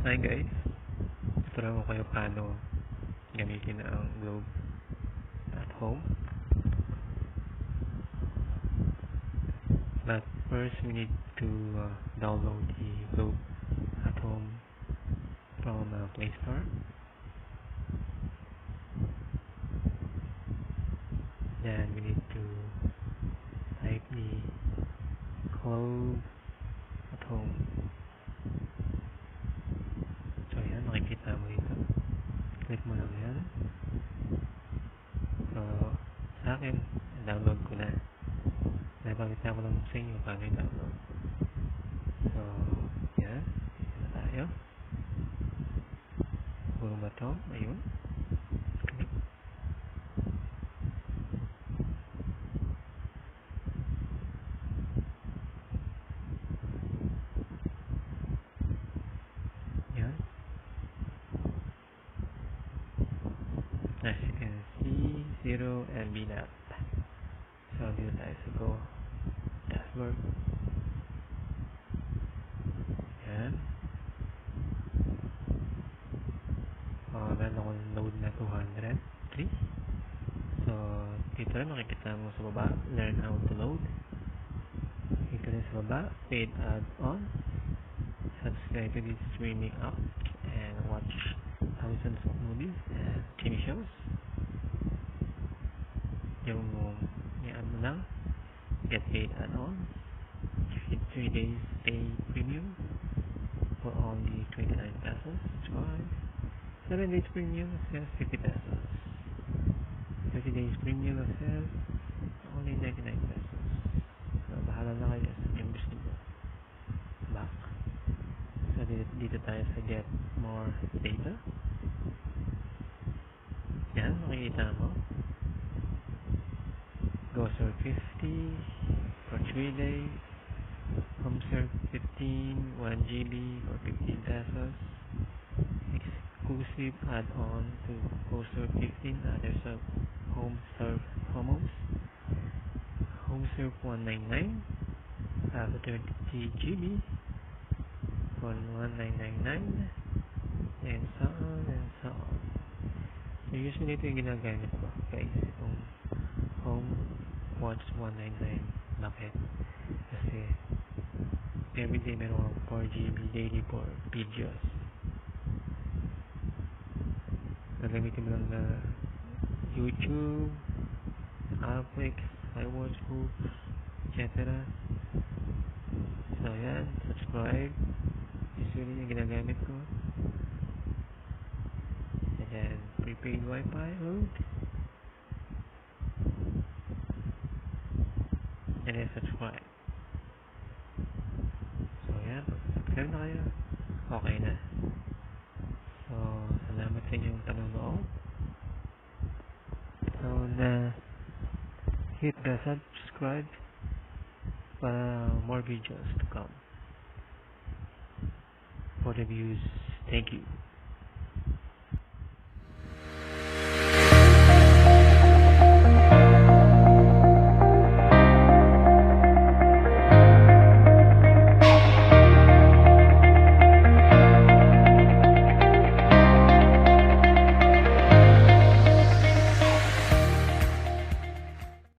Hi guys, tuturuan ko kayo paano gamitin ang Globe at home. But first we need to download the Globe at home from Play Store. Then we need to type the Globe at home. So yan, makikita mo dito. Click mo lang yan. So sa akin, download ko na. Napakita ko lang sa inyo paano i-download. So yan, yan na tayo. Puro ba ito? Ayun. Click. Yan. As you can see, 0 MB na. So dito tayo sa Go Dashboard. Yan. Meron akong load na 203. So dito rin makikita mo sa baba, learn how to load. Dito rin sa baba, paid add-on. Subscribe to this streaming app and watch thousands of movies and TV shows. Yung ano lang, get paid add-on, 3 days pay premium for only 29 pesos. Try 7 days premium says 50 pesos. 30 days premium says only 99 pesos. So bahala na kayo sa yung gusto nyo. Back. So dito tayo sa get more data. Yan, makikita mo. Go serve 50 for 3 days. Home serve 15, 1 GB or 15 pesos. Exclusive add-on to Go serve 15, others of home serve homos. Home serve 199 after 30 GB for 1999 and so on and so on. So usually ito yung ginagamit ko guys, itong home watch 199. Bakit? Kasi everyday meron 4 GB daily for videos. Gagamitin mo lang na YouTube, Netflix, iWatch Books, etc. So yan, subscribe. Usually yung ginagamit ko. And then prepaid Wi-Fi load. And then subscribe. So yan, pag-subscribe na kayo, okay na. So salamat sa inyong panonood. So hit the subscribe para more videos to come for the views. Thank you.